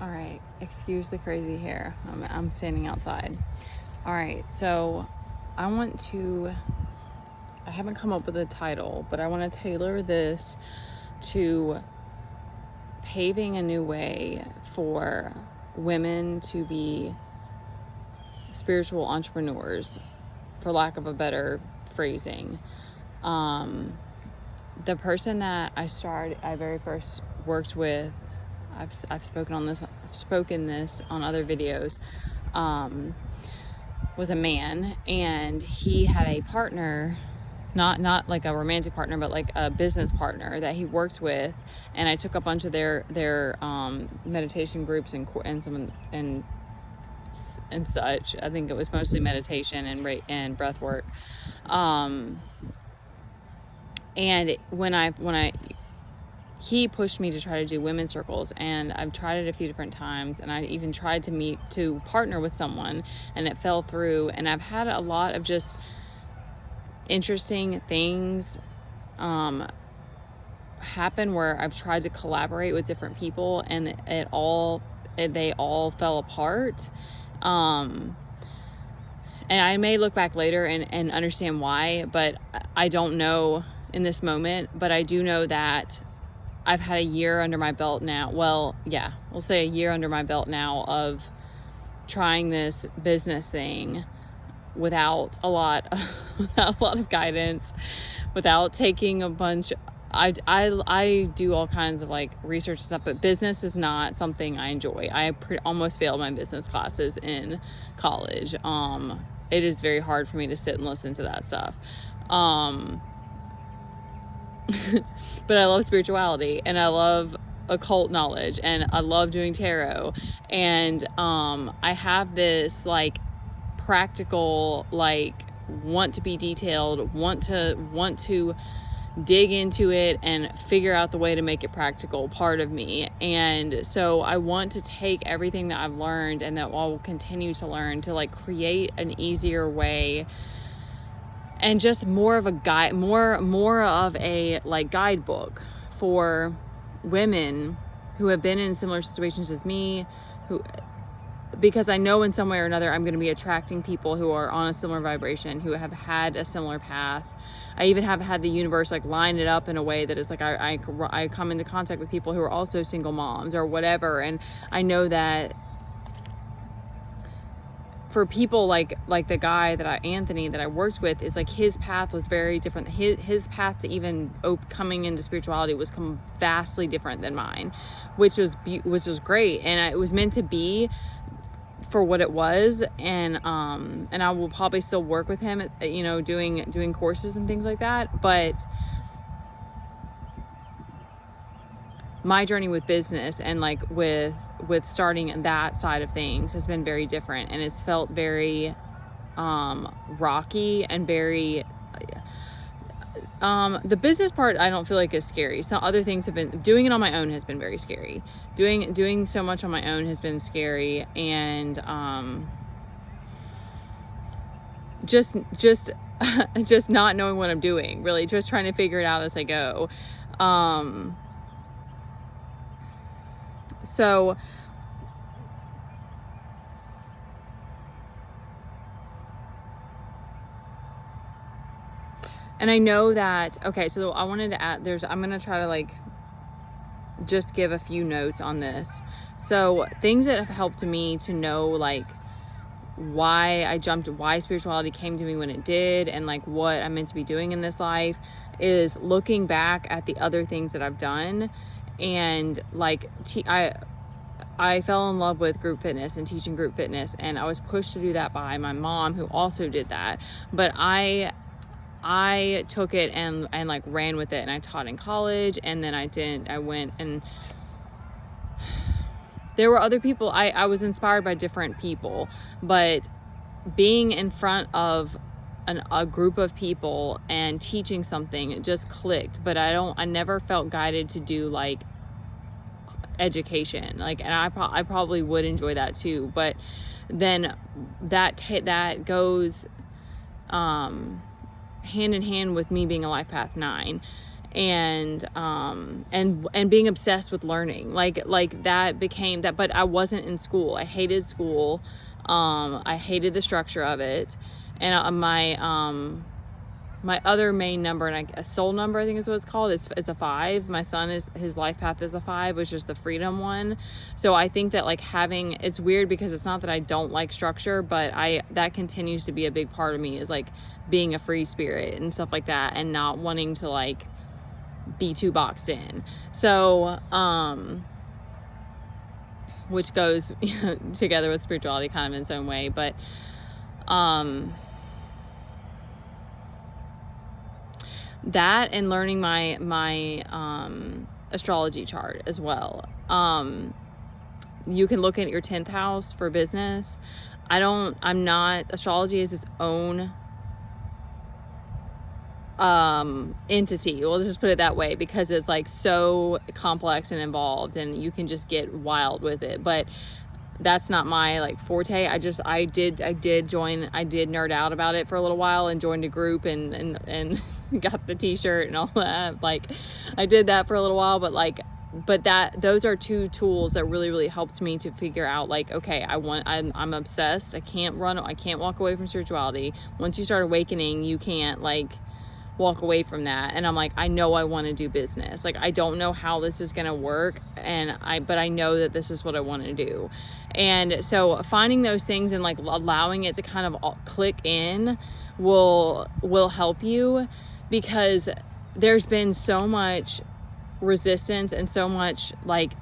All right, excuse the crazy hair. I'm standing outside. All right, so I haven't come up with a title, but I want to tailor this to paving a new way for women to be spiritual entrepreneurs, for lack of a better phrasing. The person that I very first worked with, I've spoken this on other videos, was a man, and he had a partner, not like a romantic partner, but like a business partner that he worked with, and I took a bunch of their meditation groups and such. I think it was mostly meditation and breath work. And he pushed me to try to do women's circles, and I've tried it a few different times, and I even tried to partner with someone, and it fell through. And I've had a lot of just interesting things happen where I've tried to collaborate with different people, and they all fell apart. And I may look back later and understand why, but I don't know in this moment. But I do know that I've had a year under my belt now. Well, yeah, we'll say a year under my belt now of trying this business thing without a lot of guidance, without taking a bunch. I do all kinds of like research and stuff, but business is not something I enjoy. I almost failed my business classes in college. It is very hard for me to sit and listen to that stuff. But I love spirituality, and I love occult knowledge, and I love doing tarot, and I have this like practical, like want to be detailed, want to dig into it and figure out the way to make it practical part of me. And so I want to take everything that I've learned and that I will continue to learn to like create an easier way, and just more of a guide, more of a like guidebook for women who have been in similar situations as me, because I know in some way or another I'm going to be attracting people who are on a similar vibration, who have had a similar path. I even have had the universe like line it up in a way that is like I come into contact with people who are also single moms or whatever, and I know that for people like the guy Anthony that I worked with, is like his path was very different. His path to even coming into spirituality was vastly different than mine, which was great, and it was meant to be for what it was. And I will probably still work with him, doing courses and things like that. But my journey with business and like with starting that side of things has been very different, and it's felt very rocky and very the business part I don't feel like is scary. Some other things have been, doing it on my own has been very scary. Doing so much on my own has been scary, and just just not knowing what I'm doing, really just trying to figure it out as I go. So and I know that, okay, so I wanted to add, I'm going to try to like just give a few notes on this. So things that have helped me to know like why spirituality came to me when it did, and like what I'm meant to be doing in this life, is looking back at the other things that I've done. And like I fell in love with group fitness and teaching group fitness, and I was pushed to do that by my mom, who also did that. But I took it and like ran with it, and I taught in college, and then I went, and there were other people. I was inspired by different people, but being in front of a group of people and teaching something, it just clicked. But I never felt guided to do like education, like, and I probably would enjoy that too, but then that goes hand in hand with me being a Life Path 9. and being obsessed with learning, like that became that. But I wasn't in school. I hated school. I hated the structure of it. And my other main number, and a soul number, I think is what it's called, it's a 5. My son, his life path is a 5, which is the freedom one. So I think that like it's weird because it's not that I don't like structure, but that continues to be a big part of me, is like being a free spirit and stuff like that, and not wanting to like be too boxed in. So which goes together with spirituality kind of in its own way. But that, and learning my astrology chart as well. You can look at your 10th house for business. Astrology is its own entity. We'll just put it that way, because it's like so complex and involved, and you can just get wild with it. But that's not my like forte. I did nerd out about it for a little while, and joined a group and got the t-shirt and all that. Like I did that for a little while, but those are 2 tools that really, really helped me to figure out like, okay, I'm obsessed. I can't walk away from spirituality. Once you start awakening, you can't like walk away from that. And I'm like, I know I want to do business. Like I don't know how this is going to work, but I know that this is what I want to do. And so finding those things and like allowing it to kind of click in will help you, because there's been so much resistance and so much like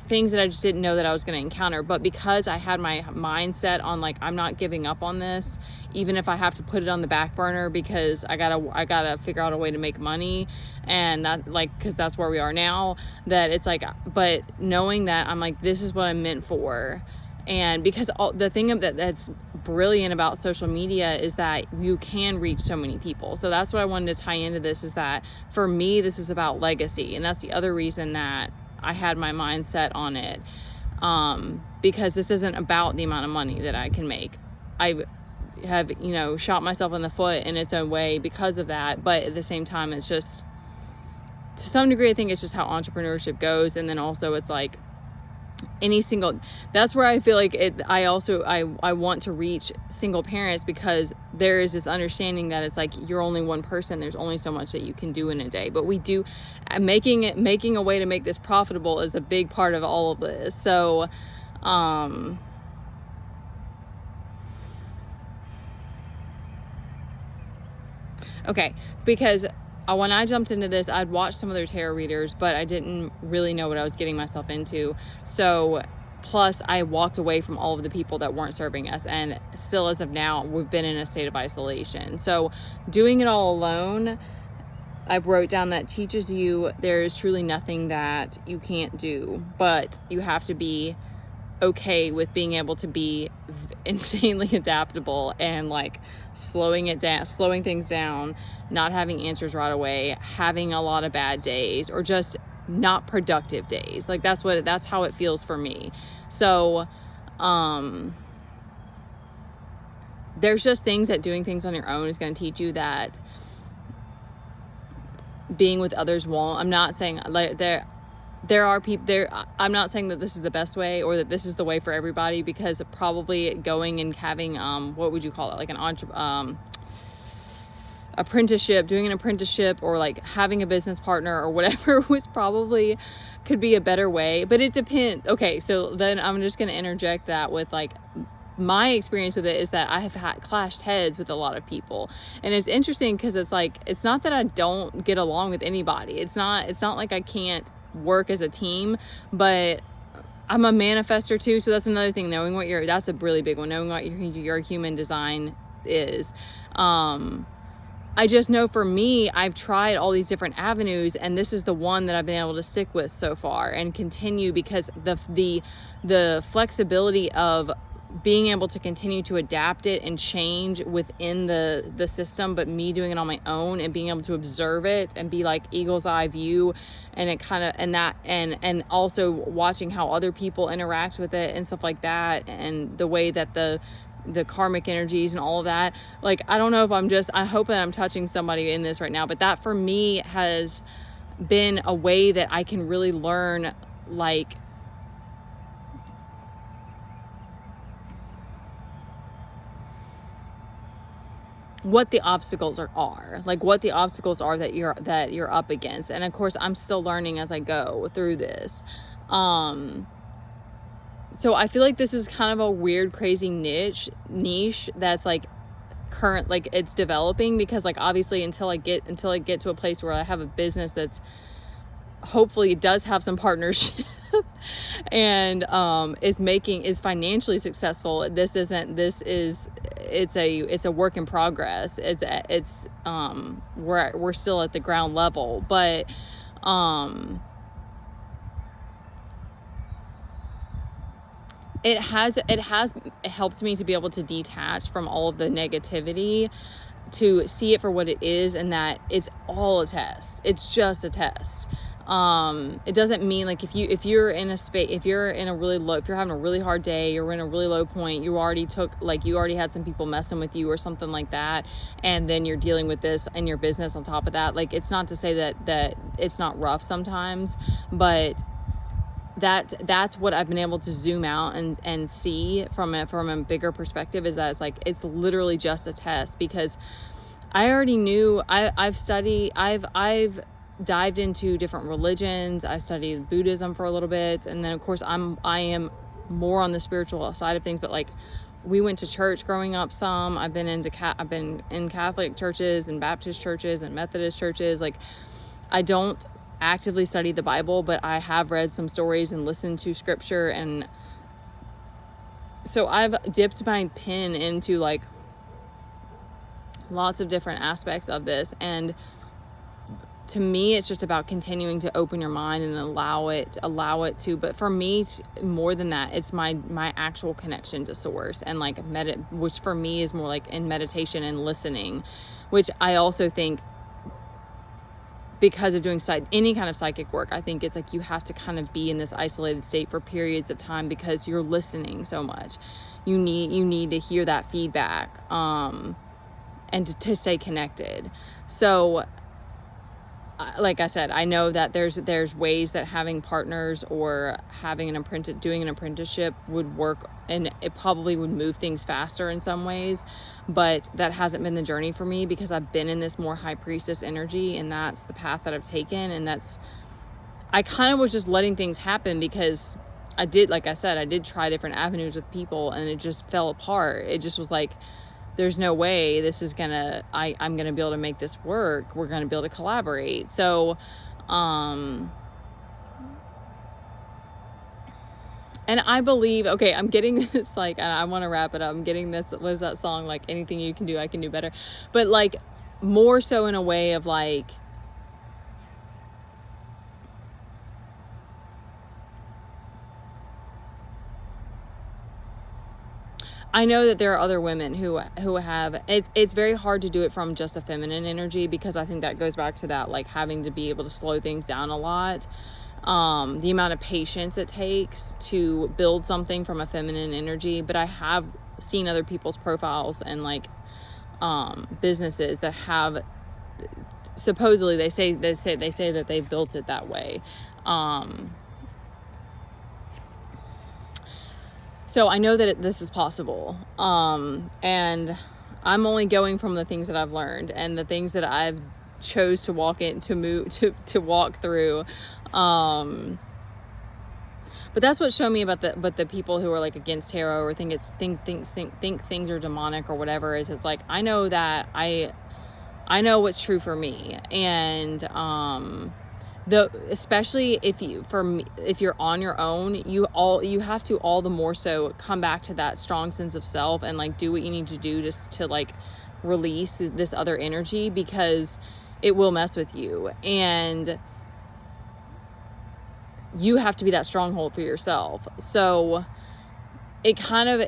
things that I just didn't know that I was going to encounter. But because I had my mindset on like, I'm not giving up on this, even if I have to put it on the back burner, because I gotta figure out a way to make money, and that like, cause that's where we are now, that it's like, but knowing that I'm like, this is what I'm meant for. And because the thing that's brilliant about social media is that you can reach so many people. So that's what I wanted to tie into this, is that for me, this is about legacy. And that's the other reason that I had my mindset on it, because this isn't about the amount of money that I can make. I have, shot myself in the foot in its own way because of that. But at the same time, it's just, to some degree, I think it's just how entrepreneurship goes. And then also it's like that's where I feel like I want to reach single parents, because there is this understanding that it's like, you're only one person. There's only so much that you can do in a day, but we do making a way to make this profitable is a big part of all of this. So, okay, because when I jumped into this, I'd watched some other tarot readers, but I didn't really know what I was getting myself into. So, plus I walked away from all of the people that weren't serving us. And still, as of now, we've been in a state of isolation. So doing it all alone, I wrote down that teaches you there is truly nothing that you can't do, but you have to be okay with being able to be insanely adaptable and like slowing things down, not having answers right away, having a lot of bad days, or just not productive days. Like that's how it feels for me. So there's just things that doing things on your own is going to teach you that being with others won't. I'm not saying like there are people there. I'm not saying that this is the best way or that this is the way for everybody, because probably going and having what would you call it, like an apprenticeship, doing an apprenticeship, or like having a business partner or whatever could be a better way. But it depends. Okay, so then I'm just going to interject that with like my experience with it is that I have clashed heads with a lot of people. And it's interesting because it's like, it's not that I don't get along with anybody. It's not like I can't work as a team, but I'm a manifestor too. So that's another thing, that's a really big one, knowing what your human design is. I just know for me, I've tried all these different avenues, and this is the one that I've been able to stick with so far and continue, because the flexibility of being able to continue to adapt it and change within the system, but me doing it on my own and being able to observe it and be like eagle's eye view, and it kind of, and also watching how other people interact with it and stuff like that, and the way that the the karmic energies and all of that. Like, I don't know if I hope that I'm touching somebody in this right now, but that for me has been a way that I can really learn, like, what the obstacles are, like what the obstacles are that you're up against. And of course, I'm still learning as I go through this. So I feel like this is kind of a weird, crazy niche that's like current, like it's developing, because like obviously until I get to a place where I have a business that's hopefully does have some partnership and is financially successful. It's a work in progress. We're still at the ground level, but it has helped me to be able to detach from all of the negativity, to see it for what it is, and that it's all a test. It's just a test. It doesn't mean like if you're in a space, if you're having a really hard day, you're in a really low point, you already had some people messing with you or something like that, and then you're dealing with this in your business on top of that. Like, it's not to say that it's not rough sometimes, but that's what I've been able to zoom out and see from a bigger perspective, is that it's literally just a test. Because I already knew, I've dived into different religions. I studied Buddhism for a little bit, and then of course I am more on the spiritual side of things, but like, we went to church growing up some. I've been in Catholic churches and Baptist churches and Methodist churches. Like, I don't actively study the Bible, but I have read some stories and listened to scripture, and so I've dipped my pen into like lots of different aspects of this. And to me, it's just about continuing to open your mind and allow it to, but for me, more than that, it's my actual connection to source, and like which for me is more like in meditation and listening, which I also think, because of doing any kind of psychic work, I think it's like you have to kind of be in this isolated state for periods of time, because you're listening so much. You need to hear that feedback, and to stay connected. So like I said, I know that there's ways that having partners or having doing an apprenticeship would work, and it probably would move things faster in some ways, but that hasn't been the journey for me, because I've been in this more high priestess energy, and that's the path that I've taken. And I kind of was just letting things happen, because like I said, I did try different avenues with people, and it just fell apart. It just was like, there's no way this is I'm gonna be able to make this work. We're gonna be able to collaborate. So, and I believe, okay, I'm getting this, like, and I want to wrap it up. I'm getting this, what is that song? Like, anything you can do, I can do better. But like, more so in a way of like, I know that there are other women who have, it's very hard to do it from just a feminine energy, because I think that goes back to that, like, having to be able to slow things down a lot. The amount of patience it takes to build something from a feminine energy. But I have seen other people's profiles and like businesses that have, supposedly they say that they've built it that way. So I know that this is possible. And I'm only going from the things that I've learned and the things that I've chose to walk through. But that's what showed me about the people who are like against tarot or think things are demonic or whatever, is it's like, I know that I know what's true for me. And especially if you're on your own, you have to all the more so come back to that strong sense of self and like do what you need to do just to like release this other energy, because it will mess with you, and you have to be that stronghold for yourself. So it kind of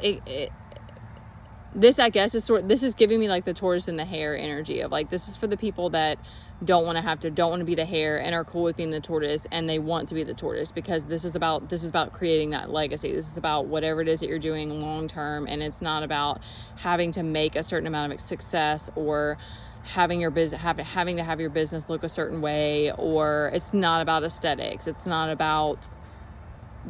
this, I guess, this is giving me like the tortoise and the hare energy of like, this is for the people that don't want to be the hare and are cool with being the tortoise, and they want to be the tortoise, because this is about creating that legacy. This is about whatever it is that you're doing long term, and it's not about having to make a certain amount of success, or having your business having to have your business look a certain way, or it's not about aesthetics. It's not about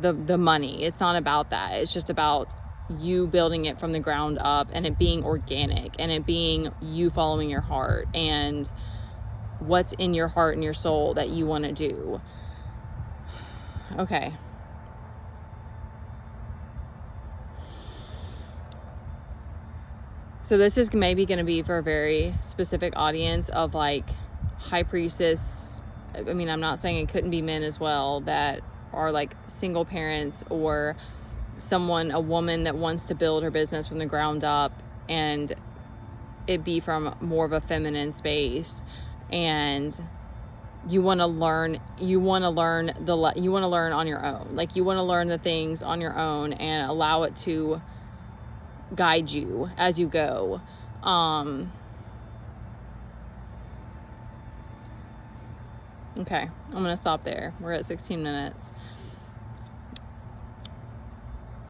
the money. It's not about that. It's just about you building it from the ground up, and it being organic, and it being you following your heart and what's in your heart and your soul that you want to do. Okay. So this is maybe going to be for a very specific audience of like high priestess. I mean, I'm not saying it couldn't be men as well that are like single parents, or a woman that wants to build her business from the ground up, and it be from more of a feminine space, and you want to learn on your own. Like, you want to learn the things on your own and allow it to guide you as you go. Okay, I'm gonna stop there. We're at 16 minutes.